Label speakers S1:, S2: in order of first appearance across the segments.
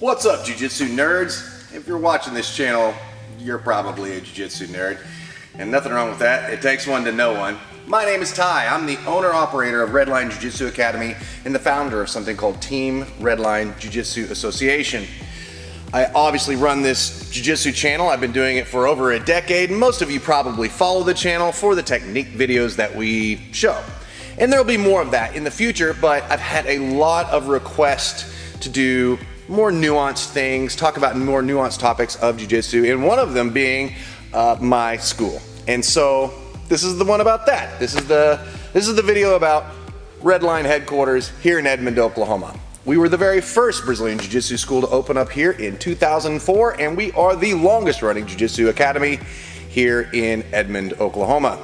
S1: What's up, Jiu-Jitsu nerds? If you're watching this channel, you're probably a Jiu-Jitsu nerd. And nothing wrong with that. It takes one to know one. My name is Ty. I'm the owner-operator of Redline Jiu-Jitsu Academy and the founder of something called Team Redline Jiu-Jitsu Association. I obviously run this Jiu-Jitsu channel. I've been doing it for over a decade. Most of you probably follow the channel for the technique videos that we show. And there'll be more of that in the future, but I've had a lot of requests to do more nuanced things, talk about more nuanced topics of Jiu-Jitsu, and one of them being my school. And so this is the one about that. This is the video about Redline headquarters here in Edmond, Oklahoma. We were the very first Brazilian Jiu-Jitsu school to open up here in 2004, and we are the longest running Jiu-Jitsu Academy here in Edmond, Oklahoma.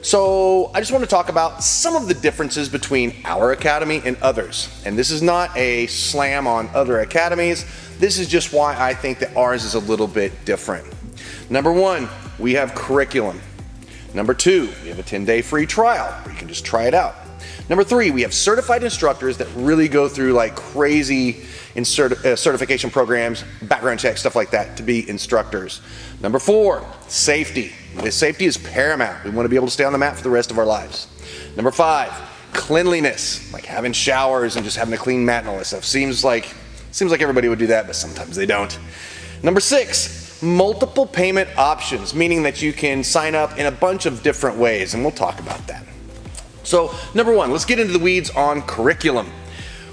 S1: So I just want to talk about some of the differences between our academy and others. And this is not a slam on other academies. This is just why I think that ours is a little bit different. Number one, we have curriculum. Number two, we have a 10-day free trial where you can just try it out. Number three, we have certified instructors that really go through like crazy certification programs, background checks, stuff like that to be instructors. Number four, safety. Safety is paramount. We want to be able to stay on the mat for the rest of our lives. Number five, cleanliness, like having showers and just having a clean mat and all that stuff. Seems like everybody would do that, but sometimes they don't. Number six, multiple payment options, meaning that you can sign up in a bunch of different ways, and we'll talk about that. So number one, let's get into the weeds on curriculum.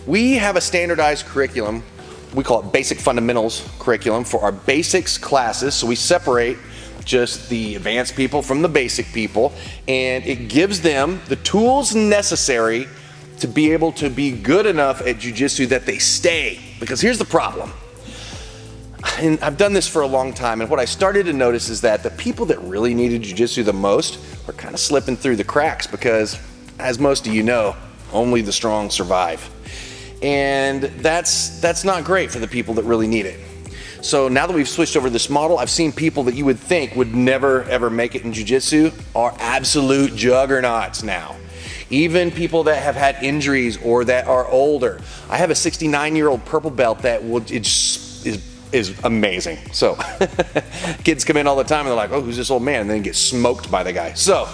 S1: We have a standardized curriculum. We call it basic fundamentals curriculum for our basics classes. So we separate just the advanced people from the basic people, and it gives them the tools necessary to be able to be good enough at jiu-jitsu that they stay. Because here's the problem. And I've done this for a long time, and what I started to notice is that the people that really needed jiu-jitsu the most were kind of slipping through the cracks because, as most of you know, only the strong survive. And that's not great for the people that really need it. So now that we've switched over to this model, I've seen people that you would think would never ever make it in jiu-jitsu are absolute juggernauts now. Even people that have had injuries or that are older. I have a 69-year-old purple belt that is amazing. So kids come in all the time and they're like, oh, who's this old man? And then get smoked by the guy. So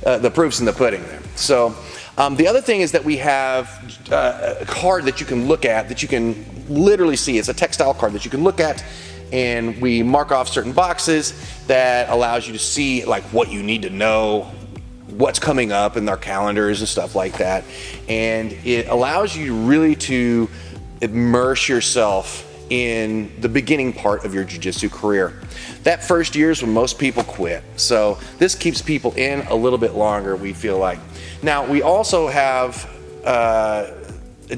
S1: the proof's in the pudding there. So the other thing is that we have a card that you can look at, that you can literally see. It's a textile card that you can look at, and we mark off certain boxes that allows you to see like what you need to know, what's coming up in our calendars and stuff like that. And it allows you really to immerse yourself in the beginning part of your jiu-jitsu career. That first year is when most people quit. So this keeps people in a little bit longer, we feel like. Now, we also have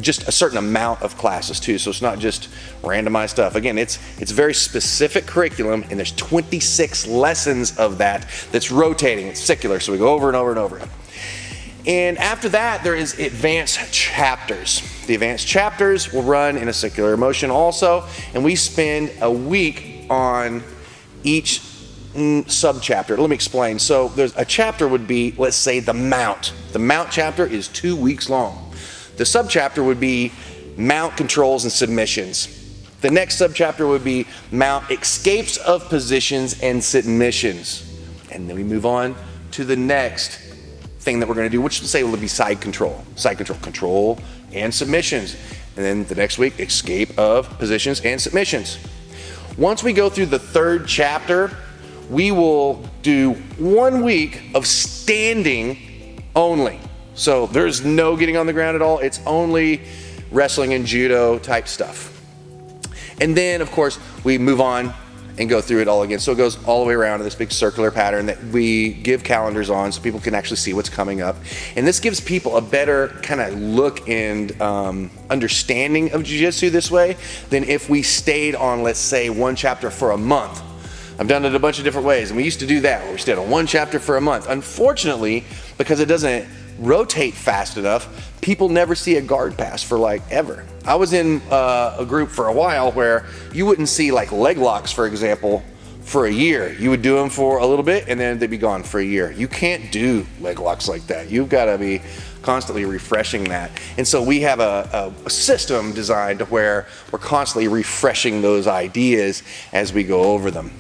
S1: just a certain amount of classes too, so it's not just randomized stuff. Again, it's very specific curriculum, and there's 26 lessons of that that's rotating. It's secular, so we go over and over and over. And after that, there is advanced chapters. The advanced chapters will run in a secular motion also, and we spend a week on each sub-chapter. Let me explain. So there's a chapter would be, let's say, the mount. The mount chapter is 2 weeks long. The sub-chapter would be mount controls and submissions. The next sub-chapter would be mount escapes of positions and submissions. And then we move on to the next thing that we're going to do, which will say will be side control. Side control and submissions. And then the next week, escape of positions and submissions. Once we go through the third chapter, we will do 1 week of standing only. So there's no getting on the ground at all. It's only wrestling and judo type stuff. And then, of course, we move on and go through it all again. So it goes all the way around to this big circular pattern that we give calendars on so people can actually see what's coming up. And this gives people a better kind of look and understanding of jiu-jitsu this way than if we stayed on, let's say, one chapter for a month. I've done it a bunch of different ways, and we used to do that where we stayed on one chapter for a month. Unfortunately, because it doesn't rotate fast enough, people never see a guard pass for like ever. I was in a group for a while where you wouldn't see like leg locks, for example, for a year. You would do them for a little bit and then they'd be gone for a year. You can't do leg locks like that. You've got to be constantly refreshing that. And so we have a system designed to where we're constantly refreshing those ideas as we go over them.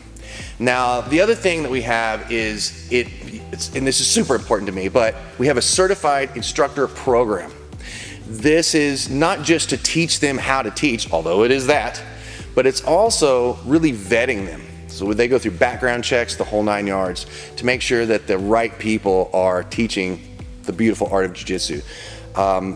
S1: Now, the other thing that we have is, and this is super important to me, but we have a certified instructor program. This is not just to teach them how to teach, although it is that, but it's also really vetting them. So they go through background checks, the whole 9 yards, to make sure that the right people are teaching the beautiful art of jiu-jitsu.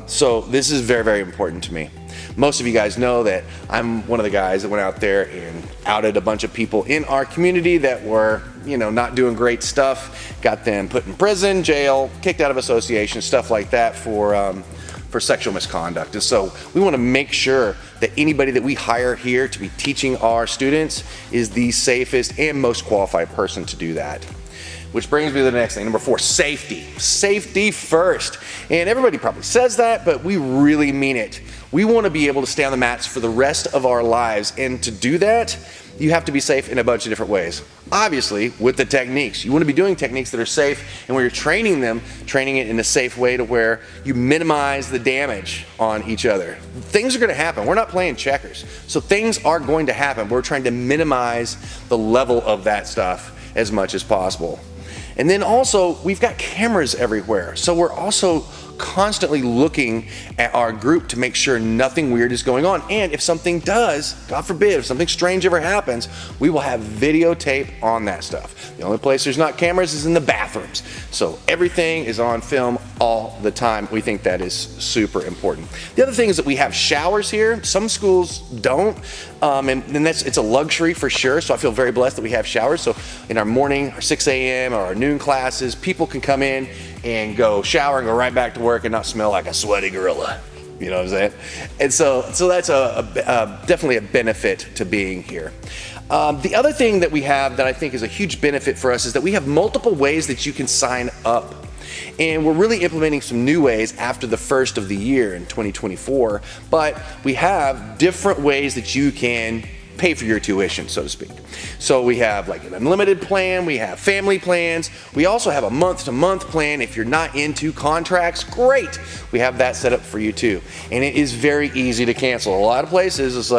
S1: So this is very, very important to me. Most of you guys know that I'm one of the guys that went out there and outed a bunch of people in our community that were, not doing great stuff, got them put in prison, jail, kicked out of association, stuff like that for sexual misconduct. And so we want to make sure that anybody that we hire here to be teaching our students is the safest and most qualified person to do that. Which brings me to the next thing, number 4, safety. Safety first. And everybody probably says that, but we really mean it. We want to be able to stay on the mats for the rest of our lives, and to do that, you have to be safe in a bunch of different ways. Obviously, with the techniques. You want to be doing techniques that are safe, and when you're training them, training it in a safe way to where you minimize the damage on each other. Things are going to happen. We're not playing checkers. So things are going to happen. We're trying to minimize the level of that stuff as much as possible. And then also, we've got cameras everywhere. So we're also constantly looking at our group to make sure nothing weird is going on. And if something does, God forbid, if something strange ever happens, we will have videotape on that stuff. The only place there's not cameras is in the bathrooms. So everything is on film all the time. We think that is super important. The other thing is that we have showers here. Some schools don't, and it's a luxury for sure. So I feel very blessed that we have showers. So in our morning, our 6 a.m. or our noon classes, people can come in and go shower and go right back to work and not smell like a sweaty gorilla. You know what I'm saying? And so that's definitely a benefit to being here. The other thing that we have that I think is a huge benefit for us is that we have multiple ways that you can sign up. And we're really implementing some new ways after the first of the year in 2024, but we have different ways that you can pay for your tuition, so to speak. So we have like an unlimited plan, we have family plans, we also have a month-to-month plan. If you're not into contracts, great, we have that set up for you too. And it is very easy to cancel. A lot of places,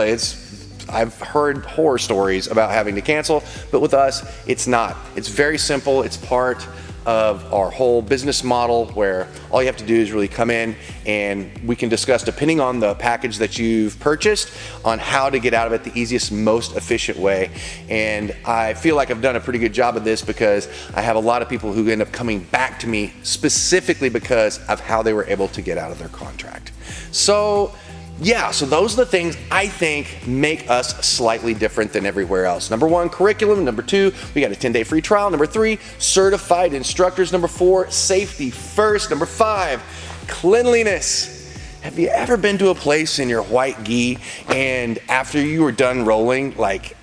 S1: I've heard horror stories about having to cancel, but with us, it's not. It's very simple. It's part of our whole business model where all you have to do is really come in and we can discuss, depending on the package that you've purchased, on how to get out of it the easiest, most efficient way. And I feel like I've done a pretty good job of this because I have a lot of people who end up coming back to me specifically because of how they were able to get out of their contract. So yeah, so those are the things I think make us slightly different than everywhere else. Number 1, curriculum. Number 2, we got a 10-day free trial. Number 3, certified instructors. Number 4, safety first. Number 5, cleanliness. Have you ever been to a place in your white gi and after you were done rolling, like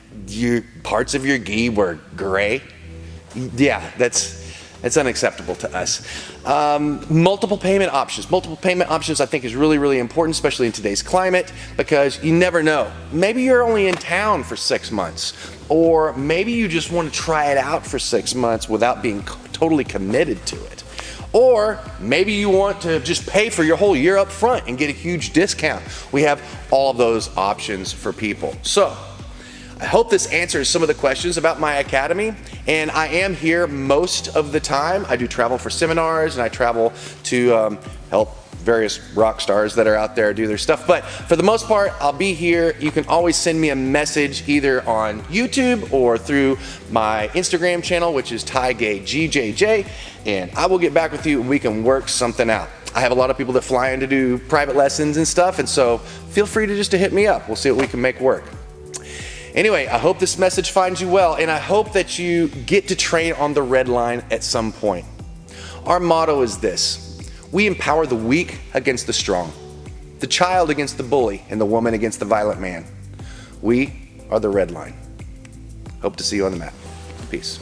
S1: parts of your gi were gray? Yeah, that's unacceptable to us. Multiple payment options. Multiple payment options I think is really, really important, especially in today's climate, because you never know. Maybe you're only in town for 6 months, or maybe you just want to try it out for 6 months without being totally committed to it. Or maybe you want to just pay for your whole year up front and get a huge discount. We have all of those options for people. So I hope this answers some of the questions about my academy, and I am here most of the time. I do travel for seminars and I travel to help various rock stars that are out there do their stuff, but for the most part I'll be here. You can always send me a message either on YouTube or through my Instagram channel, which is TyGayGJJ, and I will get back with you and we can work something out. I have a lot of people that fly in to do private lessons and stuff, and so feel free to hit me up. We'll see what we can make work. Anyway, I hope this message finds you well, and I hope that you get to train on the red line at some point. Our motto is this: we empower the weak against the strong, the child against the bully, and the woman against the violent man. We are the red line. Hope to see you on the mat. Peace.